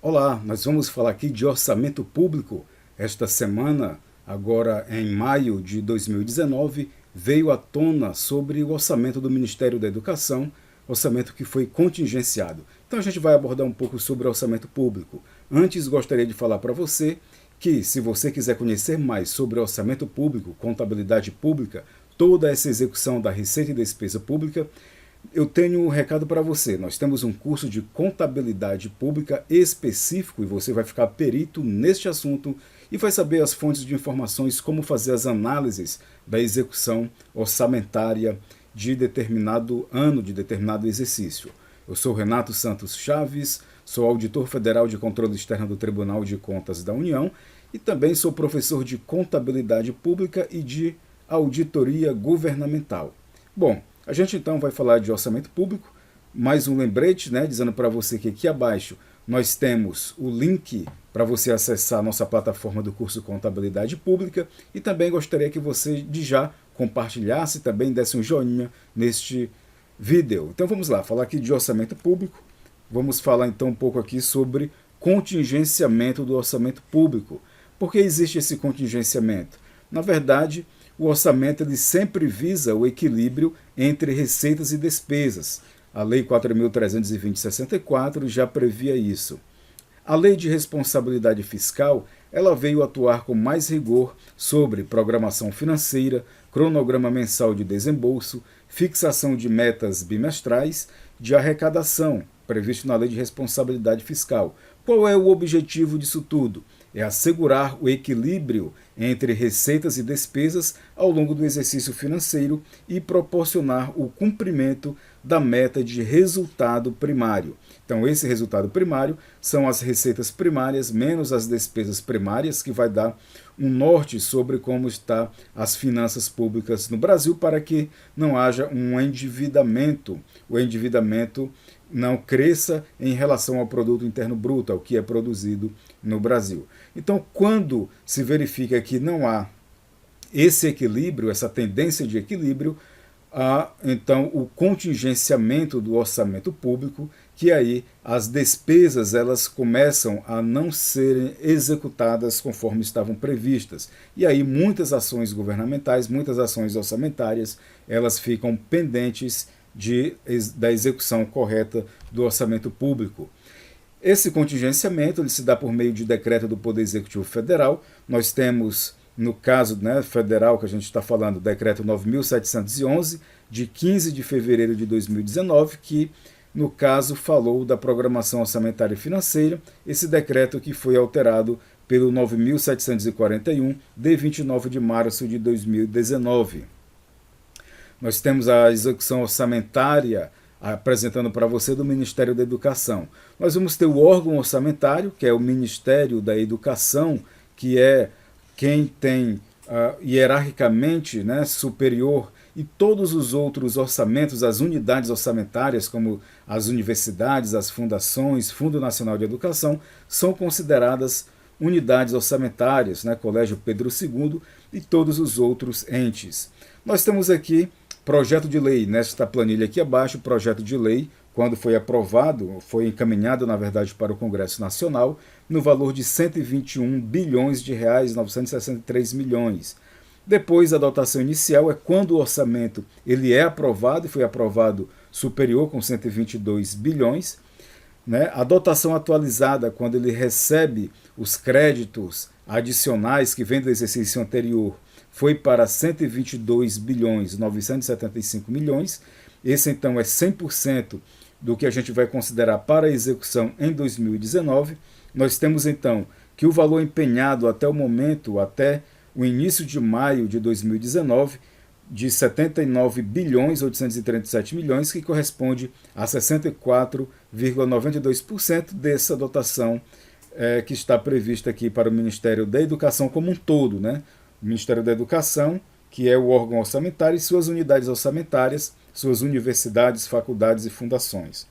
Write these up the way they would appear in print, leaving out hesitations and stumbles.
Olá, nós vamos falar aqui de orçamento público. Esta semana, agora em maio de 2019, veio à tona sobre o orçamento do Ministério da Educação, orçamento que foi contingenciado. Então a gente vai abordar um pouco sobre orçamento público. Antes, gostaria de falar para você que, se você quiser conhecer mais sobre orçamento público, contabilidade pública, toda essa execução da receita e despesa pública, eu tenho um recado para você. Nós temos um curso de contabilidade pública específico e você vai ficar perito neste assunto e vai saber as fontes de informações, como fazer as análises da execução orçamentária de determinado ano, de determinado exercício. Eu sou Renato Santos Chaves, sou auditor federal de controle externo do Tribunal de Contas da União e também sou professor de contabilidade pública e de auditoria governamental. Bom, a gente então vai falar de orçamento público, mais um lembrete, dizendo para você que aqui abaixo nós temos o link para você acessar a nossa plataforma do curso Contabilidade Pública e também gostaria que você de já compartilhasse, também desse um joinha neste vídeo. Então vamos lá, falar aqui de orçamento público, vamos falar então um pouco aqui sobre contingenciamento do orçamento público. Por que existe esse contingenciamento? Na verdade, o orçamento ele sempre visa o equilíbrio entre receitas e despesas. A Lei 4.320/64 já previa isso. A Lei de Responsabilidade Fiscal ela veio atuar com mais rigor sobre programação financeira, cronograma mensal de desembolso, fixação de metas bimestrais de arrecadação, previsto na Lei de Responsabilidade Fiscal. Qual é o objetivo disso tudo? É assegurar o equilíbrio entre receitas e despesas ao longo do exercício financeiro e proporcionar o cumprimento da meta de resultado primário. Então, esse resultado primário são as receitas primárias menos as despesas primárias, que vai dar um norte sobre como estão as finanças públicas no Brasil para que não haja um endividamento. O endividamento não cresça em relação ao produto interno bruto, ao que é produzido no Brasil. Então, quando se verifica que não há esse equilíbrio, essa tendência de equilíbrio, há então o contingenciamento do orçamento público, que aí as despesas elas começam a não serem executadas conforme estavam previstas. E aí muitas ações governamentais, muitas ações orçamentárias, elas ficam pendentes da execução correta do orçamento público. Esse contingenciamento ele se dá por meio de decreto do Poder Executivo Federal. Nós temos, no caso federal que a gente está falando, o decreto 9.711, de 15 de fevereiro de 2019, que, no caso, falou da programação orçamentária e financeira, esse decreto que foi alterado pelo 9.741, de 29 de março de 2019. Nós temos a execução orçamentária apresentando para você do Ministério da Educação. Nós vamos ter o órgão orçamentário, que é o Ministério da Educação, que é quem tem hierarquicamente superior, e todos os outros orçamentos, as unidades orçamentárias, como as universidades, as fundações, Fundo Nacional de Educação, são consideradas unidades orçamentárias, Colégio Pedro II e todos os outros entes. Nós temos aqui projeto de lei, nesta planilha aqui abaixo, projeto de lei, quando foi aprovado, foi encaminhado, na verdade, para o Congresso Nacional, no valor de 121 bilhões de reais, 963 milhões. Depois, a dotação inicial é quando o orçamento ele é aprovado, e foi aprovado superior, com 122 bilhões. A dotação atualizada, quando ele recebe os créditos adicionais que vêm do exercício anterior, foi para 122 bilhões 975 milhões. Esse então é 100% do que a gente vai considerar para a execução em 2019. Nós temos então que o valor empenhado até o momento, até o início de maio de 2019, de 79 bilhões 837 milhões, que corresponde a 64,92% dessa dotação que está prevista aqui para o Ministério da Educação como um todo, O Ministério da Educação, que é o órgão orçamentário, e suas unidades orçamentárias, suas universidades, faculdades e fundações.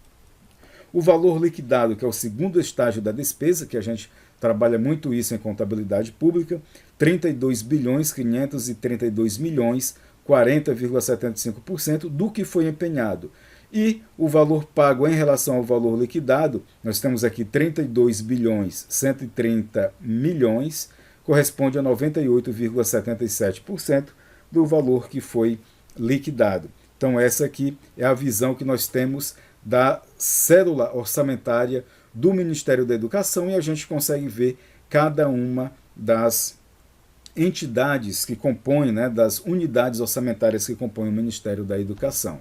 O valor liquidado, que é o segundo estágio da despesa, que a gente trabalha muito isso em contabilidade pública, 32 bilhões 532 milhões, 40,75% do que foi empenhado. E o valor pago em relação ao valor liquidado, nós temos aqui 32 bilhões 130 milhões, corresponde a 98,77% do valor que foi liquidado. Então essa aqui é a visão que nós temos da cédula orçamentária do Ministério da Educação e a gente consegue ver cada uma das entidades que compõem, né, das unidades orçamentárias que compõem o Ministério da Educação.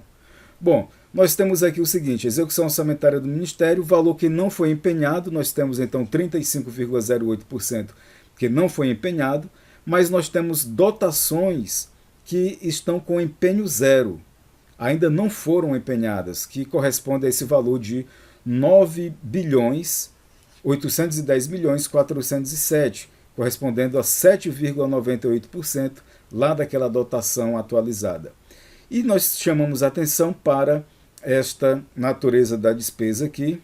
Bom, nós temos aqui o seguinte, execução orçamentária do Ministério, valor que não foi empenhado, nós temos então 35,08% que não foi empenhado, mas nós temos dotações que estão com empenho zero, ainda não foram empenhadas, que corresponde a esse valor de 9 bilhões 810 milhões 407, correspondendo a 7,98% lá daquela dotação atualizada. E nós chamamos atenção para esta natureza da despesa aqui,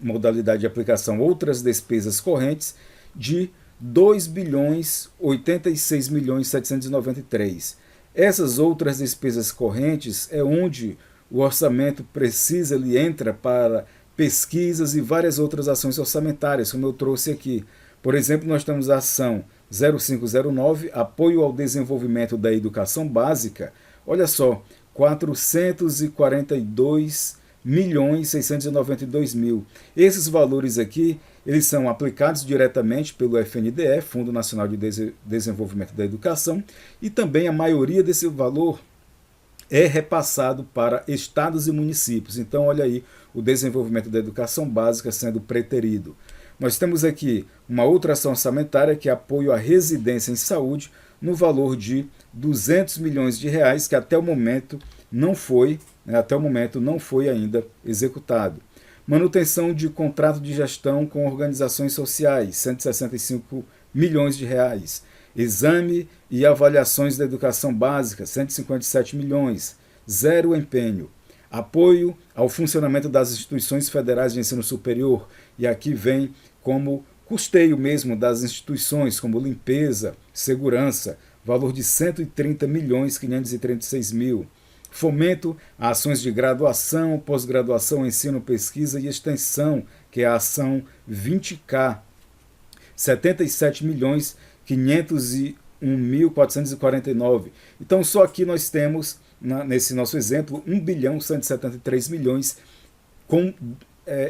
modalidade de aplicação outras despesas correntes, de 2 bilhões 86 milhões 793. Essas outras despesas correntes é onde o orçamento precisa, ele entra para pesquisas e várias outras ações orçamentárias, como eu trouxe aqui. Por exemplo, nós temos a ação 0509, apoio ao desenvolvimento da educação básica. Olha só, 442 milhões 692 mil. Esses valores aqui, eles são aplicados diretamente pelo FNDE, Fundo Nacional de Desenvolvimento da Educação, e também a maioria desse valor é repassado para estados e municípios. Então, olha aí o desenvolvimento da educação básica sendo preterido. Nós temos aqui uma outra ação orçamentária que é apoio à residência em saúde no valor de 200 milhões de reais, que até o momento não foi ainda executado. Manutenção de contrato de gestão com organizações sociais, 165 milhões de reais. Exame e avaliações da educação básica, 157 milhões, zero empenho. Apoio ao funcionamento das instituições federais de ensino superior, e aqui vem como custeio mesmo das instituições, como limpeza, segurança, valor de 130 milhões 536 mil. Fomento a ações de graduação, pós-graduação, ensino, pesquisa e extensão, que é a ação 20K, 77 milhões 501.449. Então, só aqui nós temos, nesse nosso exemplo, 1 bilhão 173 milhões com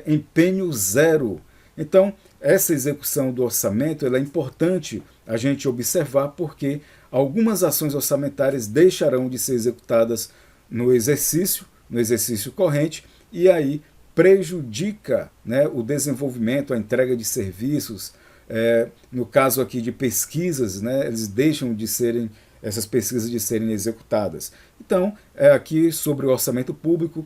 empenho zero. Então, essa execução do orçamento ela é importante a gente observar, porque algumas ações orçamentárias deixarão de ser executadas no exercício corrente, e aí prejudica, né, o desenvolvimento, a entrega de serviços. No caso aqui de pesquisas, né, eles deixam de serem, essas pesquisas de serem executadas. Então, aqui sobre o orçamento público,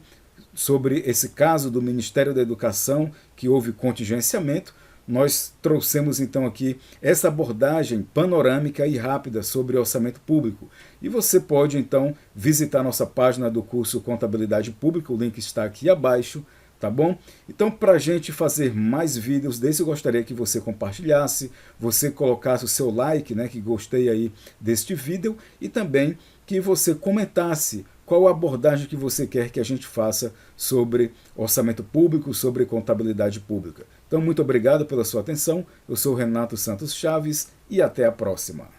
sobre esse caso do Ministério da Educação, que houve contingenciamento, nós trouxemos então aqui essa abordagem panorâmica e rápida sobre orçamento público. E você pode então visitar nossa página do curso Contabilidade Pública, o link está aqui abaixo, tá bom? Então, para a gente fazer mais vídeos desse, eu gostaria que você compartilhasse, você colocasse o seu like, né, que gostei aí deste vídeo, e também que você comentasse qual a abordagem que você quer que a gente faça sobre orçamento público, sobre contabilidade pública. Então, muito obrigado pela sua atenção. Eu sou Renato Santos Chaves e até a próxima.